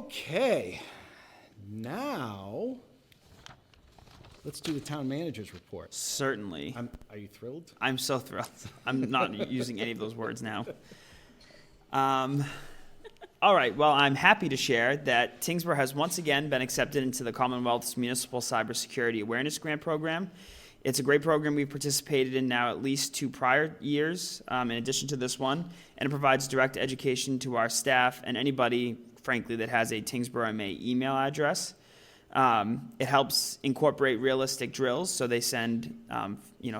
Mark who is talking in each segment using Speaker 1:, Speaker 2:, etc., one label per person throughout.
Speaker 1: Okay, now let's do the town manager's report.
Speaker 2: Certainly.
Speaker 1: Are you thrilled?
Speaker 2: I'm so thrilled. I'm not using any of those words now. All right, well, I'm happy to share that Tyngsborough has once again been accepted into the Commonwealth's Municipal Cybersecurity Awareness Grant Program. It's a great program we've participated in now at least 2 prior years, in addition to this one, and it provides direct education to our staff and anybody, frankly, that has a Tyngsborough MA email address. It helps incorporate realistic drills, so they send,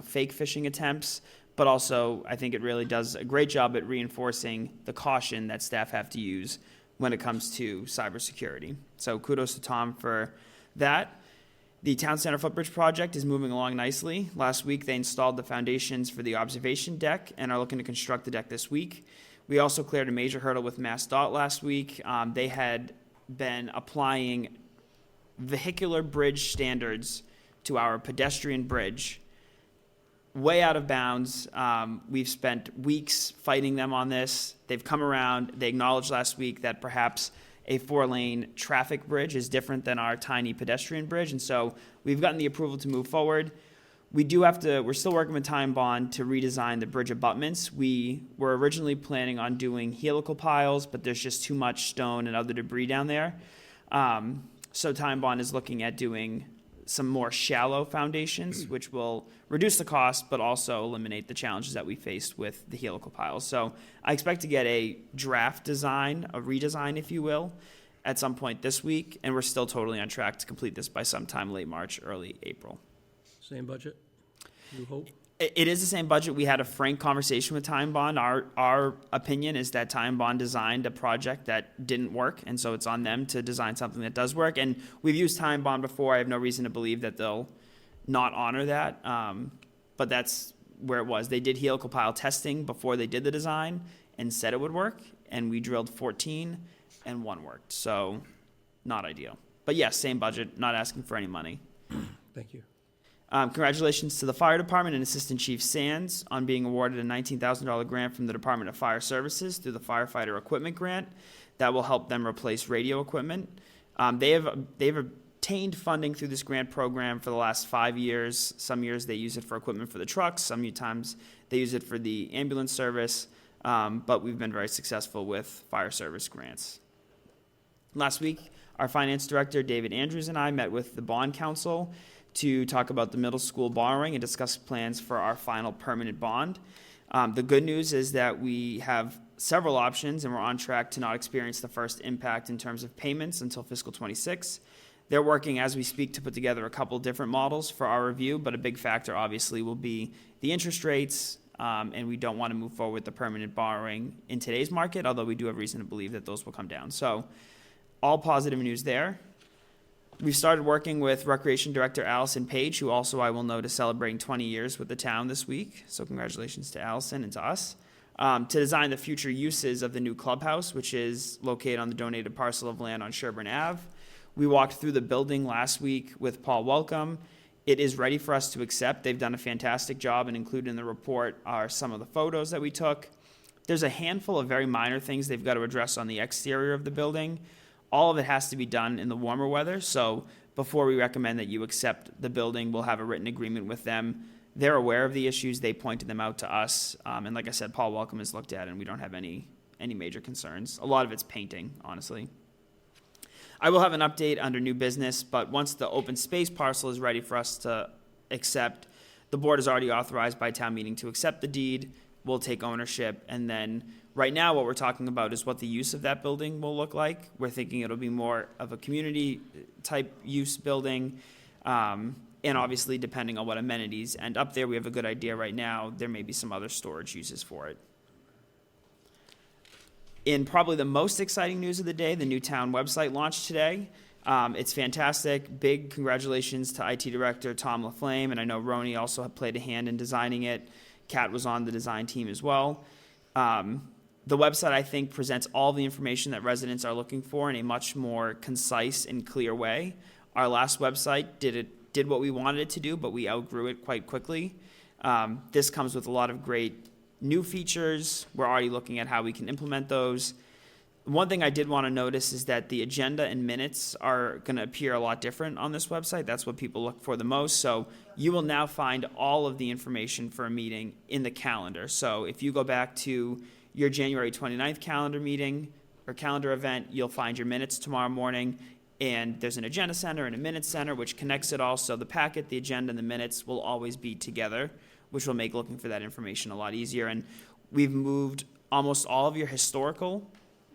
Speaker 2: fake phishing attempts, but also I think it really does a great job at reinforcing the caution that staff have to use when it comes to cybersecurity. So kudos to Tom for that. The Town Center Footbridge project is moving along nicely. Last week they installed the foundations for the observation deck and are looking to construct the deck this week. We also cleared a major hurdle with MassDOT last week. They had been applying vehicular bridge standards to our pedestrian bridge way out of bounds. We've spent weeks fighting them on this. They've come around. They acknowledged last week that perhaps a 4-lane traffic bridge is different than our tiny pedestrian bridge, and so we've gotten the approval to move forward. We're still working with Time Bond to redesign the bridge abutments. We were originally planning on doing helical piles, but there's just too much stone and other debris down there. So Time Bond is looking at doing some more shallow foundations, which will reduce the cost, but also eliminate the challenges that we faced with the helical piles. So I expect to get a draft design, a redesign, if you will, at some point this week, and we're still totally on track to complete this by sometime late March, early April.
Speaker 3: Same budget, you hope?
Speaker 2: It is the same budget. We had a frank conversation with Time Bond. Our opinion is that Time Bond designed a project that didn't work, and so it's on them to design something that does work. And we've used Time Bond before. I have no reason to believe that they'll not honor that, but that's where it was. They did helical pile testing before they did the design and said it would work, and we drilled 14, and 1 worked. So not ideal. But yes, same budget, not asking for any money.
Speaker 3: Thank you.
Speaker 2: Congratulations to the Fire Department and Assistant Chief Sands on being awarded a $19,000 grant from the Department of Fire Services through the Firefighter Equipment Grant that will help them replace radio equipment. They've obtained funding through this grant program for the last 5 years. Some years they use it for equipment for the trucks. Some times they use it for the ambulance service. But we've been very successful with fire service grants. Last week, our Finance Director, David Andrews, and I met with the Bond Council to talk about the middle school borrowing and discuss plans for our final permanent bond. The good news is that we have several options and we're on track to not experience the first impact in terms of payments until fiscal 26. They're working as we speak to put together a couple different models for our review, but a big factor obviously will be the interest rates, and we don't want to move forward with the permanent borrowing in today's market, although we do have reason to believe that those will come down. So all positive news there. We've started working with Recreation Director Allison Page, who also I will note is celebrating 20 years with the town this week. So congratulations to Allison and to us. To design the future uses of the new clubhouse, which is located on the donated parcel of land on Sherburne Ave. We walked through the building last week with Paul Welcome. It is ready for us to accept. They've done a fantastic job, and included in the report are some of the photos that we took. There's a handful of very minor things they've got to address on the exterior of the building. All of it has to be done in the warmer weather, so before we recommend that you accept the building, we'll have a written agreement with them. They're aware of the issues. They pointed them out to us, and like I said, Paul Welcome has looked at it, and we don't have any major concerns. A lot of it's painting, honestly. I will have an update under new business, but once the open space parcel is ready for us to accept, the board is already authorized by town meeting to accept the deed. We'll take ownership, and then right now what we're talking about is what the use of that building will look like. We're thinking it'll be more of a community type use building, and obviously depending on what amenities end up there, we have a good idea right now. There may be some other storage uses for it. In probably the most exciting news of the day, the new town website launched today. It's fantastic. Big congratulations to IT Director Tom LaFlame, and I know Roni also played a hand in designing it. Kat was on the design team as well. The website, I think, presents all the information that residents are looking for in a much more concise and clear way. Our last website did what we wanted it to do, but we outgrew it quite quickly. This comes with a lot of great new features. We're already looking at how we can implement those. One thing I did want to notice is that the agenda and minutes are going to appear a lot different on this website. That's what people look for the most. So you will now find all of the information for a meeting in the calendar. So if you go back to your January 29th calendar meeting or calendar event, you'll find your minutes tomorrow morning. And there's an agenda center and a minutes center, which connects it all. So the packet, the agenda, and the minutes will always be together, which will make looking for that information a lot easier. And we've moved almost all of your historical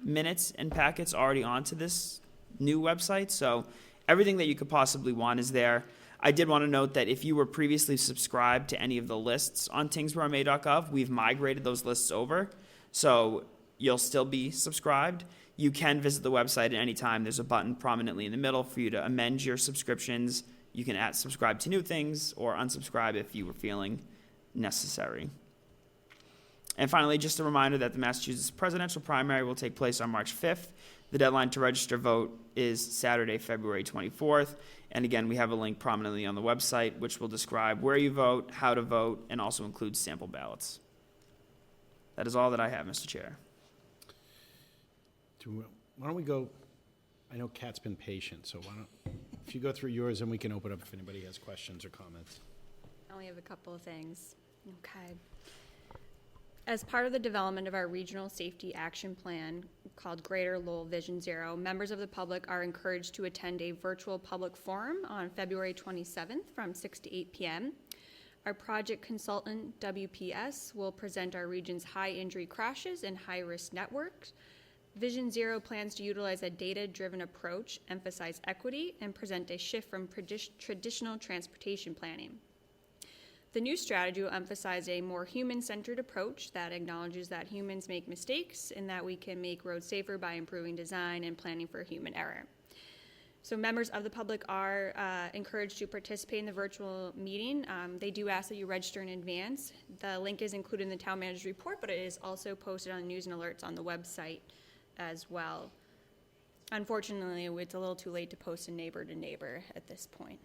Speaker 2: minutes and packets already onto this new website, so everything that you could possibly want is there. I did want to note that if you were previously subscribed to any of the lists on tyngsboroughma.gov, we've migrated those lists over, so you'll still be subscribed. You can visit the website at any time. There's a button prominently in the middle for you to amend your subscriptions. You can subscribe to new things or unsubscribe if you were feeling necessary. And finally, just a reminder that the Massachusetts presidential primary will take place on March 5th. The deadline to register vote is Saturday, February 24th. And again, we have a link prominently on the website, which will describe where you vote, how to vote, and also includes sample ballots. That is all that I have, Mr. Chair.
Speaker 1: Why don't we go, I know Kat's been patient, so if you go through yours, and we can open up if anybody has questions or comments.
Speaker 4: I only have a couple of things. Okay. As part of the development of our regional safety action plan called Greater Lowell Vision Zero, members of the public are encouraged to attend a virtual public forum on February 27th from 6 to 8 p.m. Our project consultant, WPS, will present our region's high injury crashes and high risk networks. Vision Zero plans to utilize a data-driven approach, emphasize equity, and present a shift from traditional transportation planning. The new strategy will emphasize a more human-centered approach that acknowledges that humans make mistakes and that we can make roads safer by improving design and planning for human error. So members of the public are encouraged to participate in the virtual meeting. They do ask that you register in advance. The link is included in the town manager's report, but it is also posted on news and alerts on the website as well. Unfortunately, it's a little too late to post a neighbor to neighbor at this point.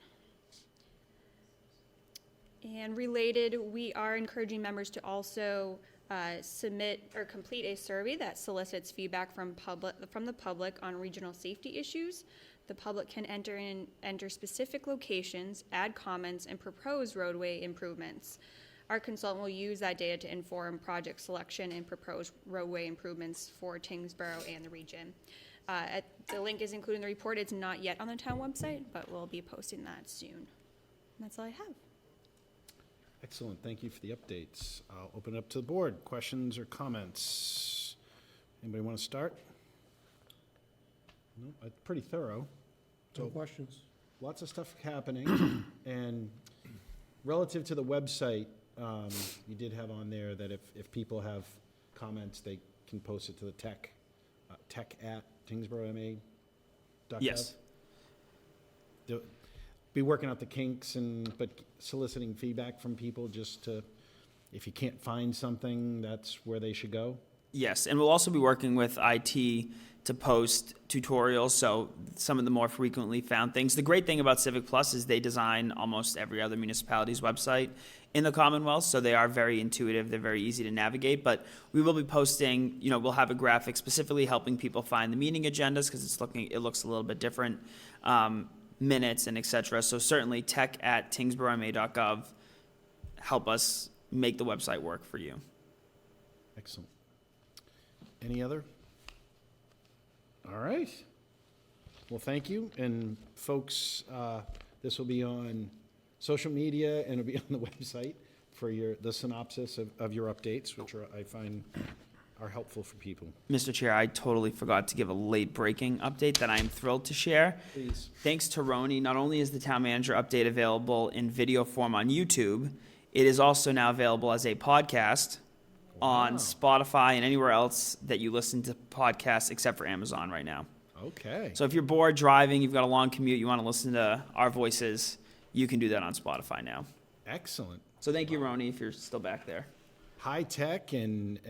Speaker 4: And related, we are encouraging members to also submit or complete a survey that solicits feedback from the public on regional safety issues. The public can enter specific locations, add comments, and propose roadway improvements. Our consultant will use that data to inform project selection and propose roadway improvements for Tyngsborough and the region. The link is included in the report. It's not yet on the town website, but we'll be posting that soon. And that's all I have.
Speaker 1: Excellent, thank you for the updates. I'll open it up to the board. Questions or comments? Anybody want to start? No, pretty thorough.
Speaker 3: No
Speaker 1: So
Speaker 3: questions?
Speaker 1: lots of stuff happening. And relative to the website, you did have on there that if people have comments, they can post it to the tech at tyngsboroughma.gov.
Speaker 2: Yes.
Speaker 1: Be working out the kinks but soliciting feedback from people just to, if you can't find something, that's where they should go.
Speaker 2: Yes, and we'll also be working with IT to post tutorials, so some of the more frequently found things. The great thing about Civic Plus is they design almost every other municipality's website in the Commonwealth, so they are very intuitive, they're very easy to navigate, but we will be posting, we'll have a graphic specifically helping people find the meeting agendas, because it looks a little bit different, minutes and et cetera. So certainly tech at tyngsboroughma.gov help us make the website work for you.
Speaker 1: Excellent. Any other? All right. Well, thank you. And folks, this will be on social media and it'll be on the website for the synopsis of your updates, which I find are helpful for people.
Speaker 2: Mr. Chair, I totally forgot to give a late breaking update that I am thrilled to share.
Speaker 1: Please.
Speaker 2: Thanks to Roni, not only is the town manager update available in video form on YouTube, it is also now available as a podcast on Spotify and anywhere else that you listen to podcasts except for Amazon right now.
Speaker 1: Okay.
Speaker 2: So if you're bored driving, you've got a long commute, you want to listen to our voices, you can do that on Spotify now.
Speaker 1: Excellent.
Speaker 2: So thank you, Roni, if you're still back there.
Speaker 1: High tech and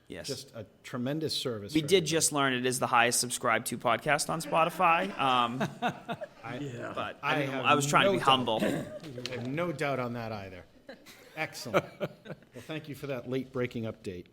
Speaker 2: Yes.
Speaker 1: just a tremendous service.
Speaker 2: We
Speaker 1: for
Speaker 2: did
Speaker 1: everybody.
Speaker 2: just learn it is the highest subscribed to podcast on Spotify.
Speaker 3: Yeah.
Speaker 2: But
Speaker 1: I
Speaker 2: I was trying to be
Speaker 1: doubt.
Speaker 2: humble.
Speaker 1: I have no doubt on that either. Excellent. Well, thank you for that late breaking update.